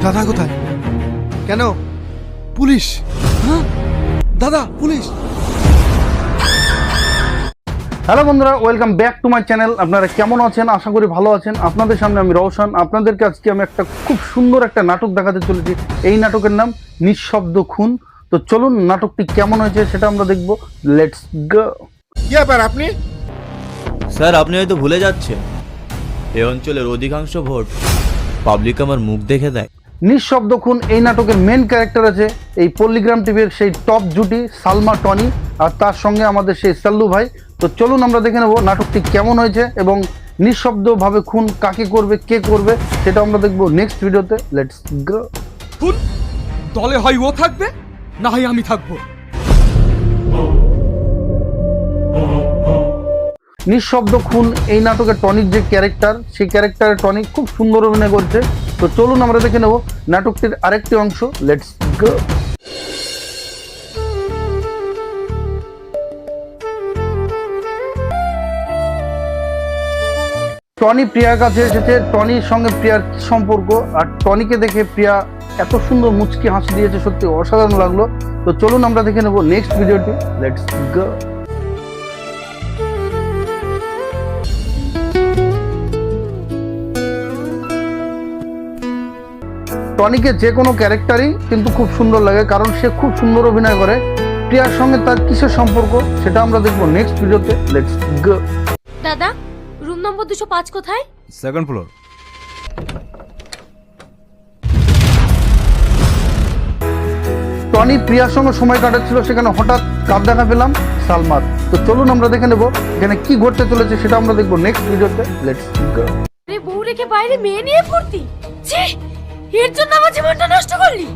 দাদা কোথায়? কেন? পুলিশ? হ্যাঁ দাদা, পুলিশ! হ্যালো বন্ধুরা, welcome back to my channel. আপনারা কেমন আছেন? আশা করি ভালো আছেন। আপনাদের সামনে আমি রওশন। আপনাদেরকে আজকে আমি একটা খুব সুন্দর একটা নাটক দেখাতে চলেছি। এই নাটকের নাম নিঃশব্দ খুন। তো চলুন নাটকটি কেমন হয়েছে সেটা আমরা দেখব। Let's go. কি ব্যাপার আপনি? স্যার, আপনি হয়তো ভুলে যাচ্ছেন, এই অঞ্চলের অধিকাংশ ভোট পাবলিক আমার মুখ দেখে দেয়। নিঃশব্দ খুন এই নাটকের মেন ক্যারেক্টার আছে এই পল্লিগ্রাম টিভির সেই টপ জুটি সালমা টনি, আর তার সঙ্গে আমাদের সেই সাল্লু ভাই। তো চলুন আমরা দেখে নেব নাটকটি কেমন হয়েছে এবং নিঃশব্দভাবে খুন কাকে করবে, কে করবে, সেটা আমরা দেখব নেক্সট ভিডিওতে। Let's go. খুন দলে হয় ও থাকবে, না হয় আমি থাকবো। নিঃশব্দ খুন এই নাটকের টনিক যে ক্যারেক্টার, সেই ক্যারেক্টারে টনিক খুব সুন্দর অভিনয় করছে। তো চলুন আমরা দেখে নেব নাটকটির আরেকটি অংশ। Let's go. টনি প্রিয়ার কাছে এসেছে। টনির সঙ্গে প্রিয়ার কি সম্পর্ক, আর টনিকে দেখে প্রিয়া এত সুন্দর মুচকি হাসি দিয়েছে, সত্যি অসাধারণ লাগলো। তো চলুন আমরা দেখে নেব নেক্সট ভিডিওটি। লেটস গো। টনিকে যে কোনো ক্যারেক্টারই কিন্তু খুব সুন্দর লাগে, কারণ সে খুব সুন্দর অভিনয় করে। প্রিয়ার সঙ্গে তার কিসের সম্পর্ক সেটা আমরা দেখবো নেক্সট ভিডিওতে। Let's go. দাদা, রুম নম্বর 205 কোথায়? Second floor. টনি প্রিয়ার সঙ্গে সময় কাটাচ্ছিল, সেখানে হঠাৎ কাপ দেখা পেলাম সালমার। তো চলুন আমরা দেখে নেব এখানে কি ঘটতে চলেছে সেটা আমরা দেখবো নেক্সট ভিডিওতে। Let's go. আরে বউ রেখে বাইরে মেয়ে নিয়ে ফুর্তি, ছি! এর জন্য আমার জীবনটা নষ্ট করলি।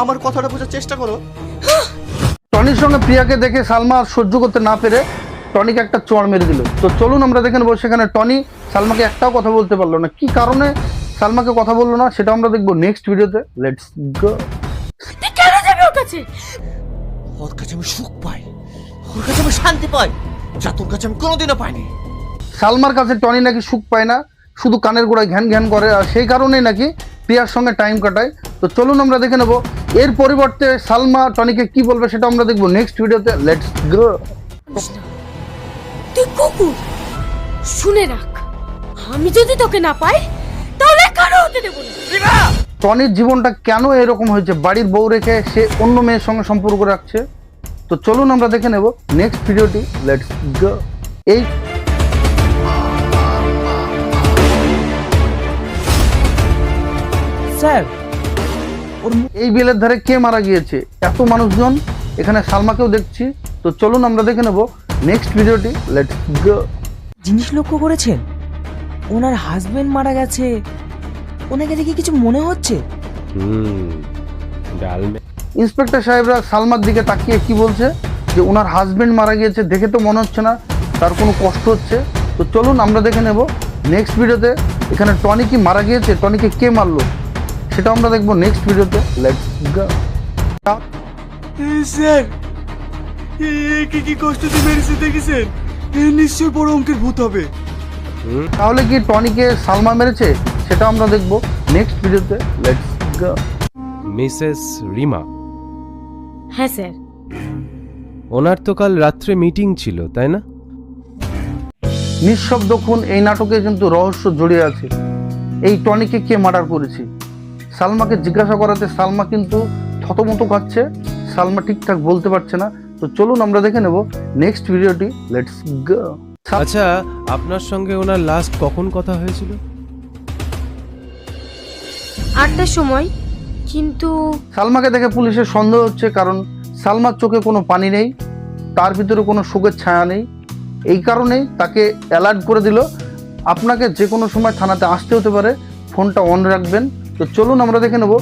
আমার কথাটা বোঝার চেষ্টা করো। টনির সঙ্গে প্রিয়াকে দেখে সালমা আর সহ্য করতে না পেরে টনিকে একটা চড় মেরে দিল। তো চলুন আমরা দেখে নেবো সেখানে টনি সালমাকে একটাও কথা বলতে পারলো না। কি কারণে সালমাকে কথা বললো না সেটা আমরা দেখবো নেক্সট ভিডিওতে। Let's go. তুই কেন যাবি ওর কাছে? ওর কাছে আমি সুখ পাই, ওর কাছে আমি শান্তি পাই, যা তোর কাছে আমি কোনোদিনও পাইনি। সালমার কাছে টনি নাকি সুখ পায় না, শুধু কানের গোড়ায় ঘ্যান ঘ্যান করে, আর সেই কারণেই নাকি প্রিয়ার সঙ্গে টাইম কাটায়। তো চলুন আমরা দেখে নেব এর পরিবর্তে সালমা টনিকে কি বলবে সেটা আমরা দেখবো নেক্সট ভিডিওতে। Let's go. তুই কুকুর, শুনে রাখ, আমি যদি তোকে না পাই তাহলে কারো হতে দেব না। টনির জীবনটা কেন এরকম হয়েছে, বাড়ির বউ রেখে সে অন্য মেয়ের সঙ্গে সম্পর্ক রাখছে। তো চলুন আমরা দেখে নেব নেক্সট ভিডিওটি। লেটস গো। এই স্যার, এই বিলের ধারে কে মারা গিয়েছে? এত মানুষজন, এখানে সালমাকেও দেখছি। তো চলুন আমরা দেখে নেব নেক্সট ভিডিওটি। লেটস গো। জিনিস লক্ষ্য করেছেন, ওনার হাজবেন্ড মারা গেছে। ওনাকে দেখে কিছু মনে হচ্ছে? ইন্সপেক্টর সাহেবরা সালমার দিকে তাকিয়ে কি বলছে যে ওনার হাজবেন্ড মারা গিয়েছে, দেখে তো মনে হচ্ছে না তার কোনো কষ্ট হচ্ছে। তো চলুন আমরা দেখে নেব নেক্সট ভিডিওতে এখানে টনি কি মারা গিয়েছে, টনিকে কে মারলো সেটা আমরা দেখবো নেক্সট ভিডিওতে। Let's go. স্যার, কি কষ্ট দিয়ে মেরেছে দেখেছেন? নিশ্চয়ই বড় অঙ্কের ভূত হবে। তাহলে কি টনিকে সালমা মেরেছে সেটা আমরা দেখবো নেক্সট ভিডিওতে। Let's go. মিসেস রিমা, হ্যাঁ স্যার। ওনার তো কাল রাত্রে মিটিং ছিল, তাই না? নিঃশব্দ খুন এই নাটকে কিন্তু রহস্য জড়িয়ে আছে। এই টনিকে কে মার্ডার করেছে, সালমাকে জিজ্ঞাসা করাতে সালমা কিন্তু থতমত খাচ্ছে, সালমা ঠিকঠাক বলতে পারছে না। তো চলুন আমরা দেখে নেব নেক্সট ভিডিওটি। লেটস গো। আচ্ছা, আপনার সঙ্গে ওনার লাস্ট কখন কথা হয়েছিল? 8টার সময়, কিন্তু সালমাকে দেখে পুলিশের সন্দেহ হচ্ছে, কারণ সালমার চোখে কোনো পানি নেই, তার ভিতরে কোনো শোকের ছায়া নেই। এই কারণেই তাকে অ্যালার্ট করে দিল, আপনাকে যে কোনো সময় থানাতে আসতে হতে পারে, ফোনটা অন রাখবেন। তো চলুন আমরা দেখে নেব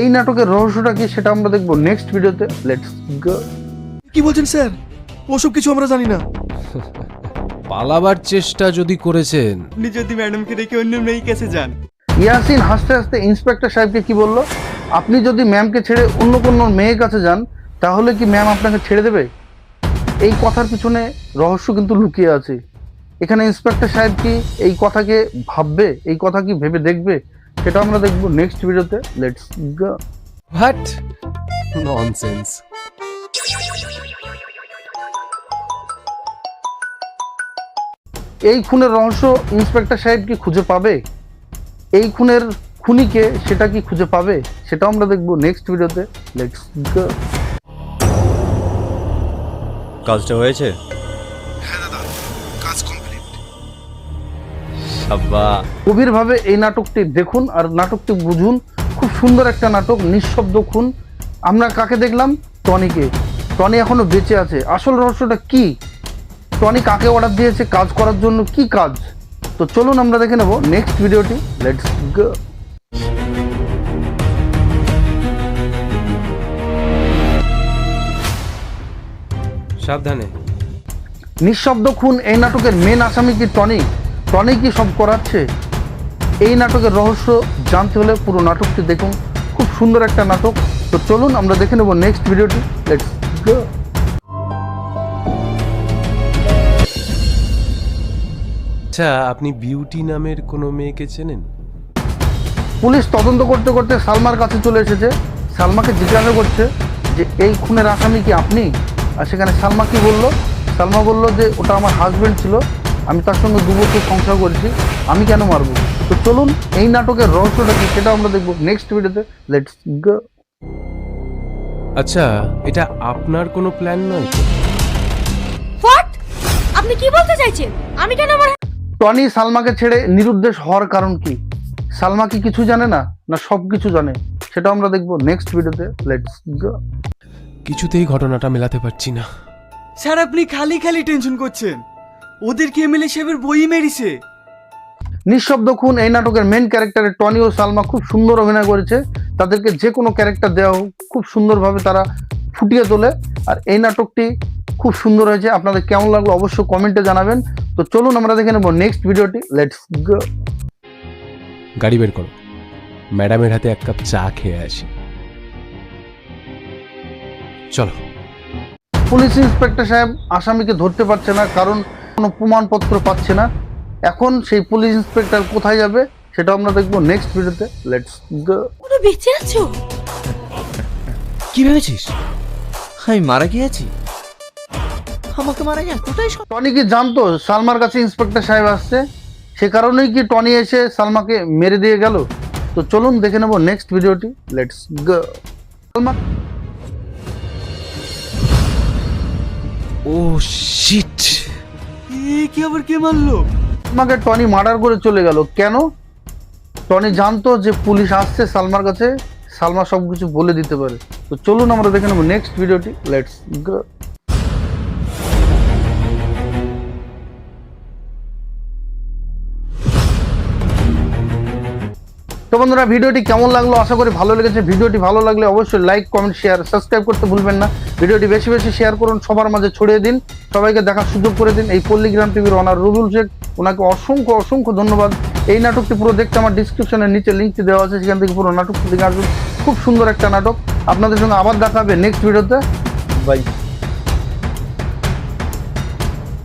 এই নাটকের রহস্যটা কি সেটা আমরা দেখবো নেক্সট ভিডিওতে। Let's go. কি বলছেন স্যার? ওসব কিছু আমরা জানি না। পালাবার চেষ্টা যদি করেছেন। আপনি যদি ম্যাডামকে রেখে অন্য মেয়ের কাছে যান। ইয়াসিন হাসতে হাসতে ইন্সপেক্টর সাহেবকে কি বলল, আপনি যদি ম্যামকে ছেড়ে অন্য কোনো মেয়ের কাছে যান তাহলে কি ম্যাম আপনাকে ছেড়ে দেবে? এই কথার পিছনে রহস্য কিন্তু লুকিয়ে আছে। এখানে ইন্সপেক্টর সাহেব কি এই কথাকে ভাববে, এই কথা কি ভেবে দেখবে সেটা আমরা দেখবো নেক্সট ভিডিওতে। Let's go. What nonsense. এই খুনের রহস্য ইন্সপেক্টর সাহেব কি খুঁজে পাবে? এই খুনের খুনিকে সেটা কি খুঁজে পাবে? সেটাও আমরা দেখবো নেক্সট ভিডিওতে। Let's go. কাজটা হয়েছে? সাব্বা। গভীরভাবে এই নাটকটি দেখুন আর নাটকটি বুঝুন। খুব সুন্দর একটা নাটক, নিঃশব্দ খুন। আমরা কাকে দেখলাম? টনিকে। টনি এখনো বেঁচে আছে। আসল রহস্যটা কি? টনি কাকে অর্ডার দিয়েছে কাজ করার জন্য? কি কাজ? তো চলুন আমরা দেখে নেব নেক্সট ভিডিওটি। লেটস গো। সাবধানে। নিঃশব্দ খুন এই নাটকের মেন আসামি কি টনি? টনি কি সব করাচ্ছে? এই নাটকের রহস্য জানতে হলে পুরো নাটকটি দেখুন। খুব সুন্দর একটা নাটক। তো চলুন আমরা দেখে নেব নেক্সট ভিডিওটি। লেটস গো। আচ্ছা, আপনি বিউটি নামের কোনো মেয়েকে চেনেন? পুলিশ তদন্ত করতে করতে সালমার কাছে চলে এসেছে। সালমাকে জিজ্ঞাসা করছে যে এই খুনের আসামি কি আপনি? আর সেখানে সালমা কি বলল? সালমা বলল যে ওটা আমার হাজবেন্ড ছিল, আমি তার সঙ্গে 2 বছর সংসার করেছি, আমি কেন মারবো? তো চলুন এই নাটকের রহস্যটা কি সেটা আমরা দেখবো নেক্সট ভিডিওতে। Let's go. আচ্ছা, এটা আপনার কোনো প্ল্যান নয় তো? হোয়াট? আপনি কি বলতে চাইছেন? আমি কেন আমার টনি সালমাকে ছেড়ে নিরুদ্দেশ হওয়ার কারণ কি? সালমা কি কিছু জানে না, না সব কিছু জানে? সেটা আমরা দেখবো নেক্সট ভিডিওতে। Let's go. কিছুতেই ঘটনাটা মেলাতে পারছি না। স্যার আপনি খালি খালি টেনশন করছেন। ওদেরকে এমএলএ সাহেবের বই মেরেছে। নিঃশব্দ খুন এই নাটকের মেন ক্যারেক্টারে টনি ও সালমা খুব সুন্দর অভিনয় করেছে। তাদেরকে যে কোনো ক্যারেক্টার দেওয়া হোক খুব সুন্দরভাবে তারা ফুটিয়ে তোলে। আর এই নাটকটি খুব সুন্দর হয়েছে। আপনাদের কেমন লাগলো অবশ্যই কমেন্টে জানাবেন। তো চলুন আমরা দেখে নেব নেক্সট ভিডিওটি। লেটস গো। গাড়ি বের করো, ম্যাডামের হাতে 1 কাপ চা খেয়ে আসি। চলো। পুলিশ ইন্সপেক্টর সাহেব আসামিকে ধরতে পারছে না, কারণ কোনো প্রমাণপত্র পাচ্ছে না। এখন সেই পুলিশ ইন্সপেক্টর কোথায় যাবে সেটা আমরা দেখবো নেক্সট ভিডিওতে। Let's go. পুরো বেঁচে আছো? কি ভেবেছিস আমি মারা গিয়েছি? আমাকে মারা যায়? কোথায় টনি কি জানতো সালমার কাছে ইন্সপেক্টর সাহেব আসছে? সে কারণেই কি টনি এসে সালমাকে মেরে দিয়ে গেল? তো চলুন দেখে নেব নেক্সট ভিডিওটি। Let's go. সালমা ও শিট। কি আবার কে মারলো? সালমাকে টনি মার্ডার করে চলে গেল কেন? টনি জানতো যে পুলিশ আসছে সালমার কাছে, সালমা সবকিছু বলে দিতে পারে। তো চলুন আমরা দেখে নেব নেক্সট ভিডিওটি। লেটস গো। তো বন্ধুরা ভিডিওটি কেমন লাগলো আশা করি ভালো লেগেছে। ভিডিওটি ভালো লাগলে অবশ্যই লাইক কমেন্ট শেয়ার সাবস্ক্রাইব করতে ভুলবেন না। ভিডিওটি বেশি বেশি শেয়ার করুন, সবার মাঝে ছড়িয়ে দিন, সবাইকে দেখার সুযোগ করে দিন। এই পল্লীগ্রাম টিভির অনার রুবুল শেখ, ওনাকে অসংখ্য অসংখ্য ধন্যবাদ। এই নাটকটি পুরো দেখতে আমার ডিসক্রিপশনের নিচে লিঙ্কটি দেওয়া আছে, সেখান থেকে পুরো নাটকটি দেখে আসবেন। খুব সুন্দর একটা নাটক। আপনাদের সঙ্গে আবার দেখা হবে নেক্সট ভিডিওতে। বাই।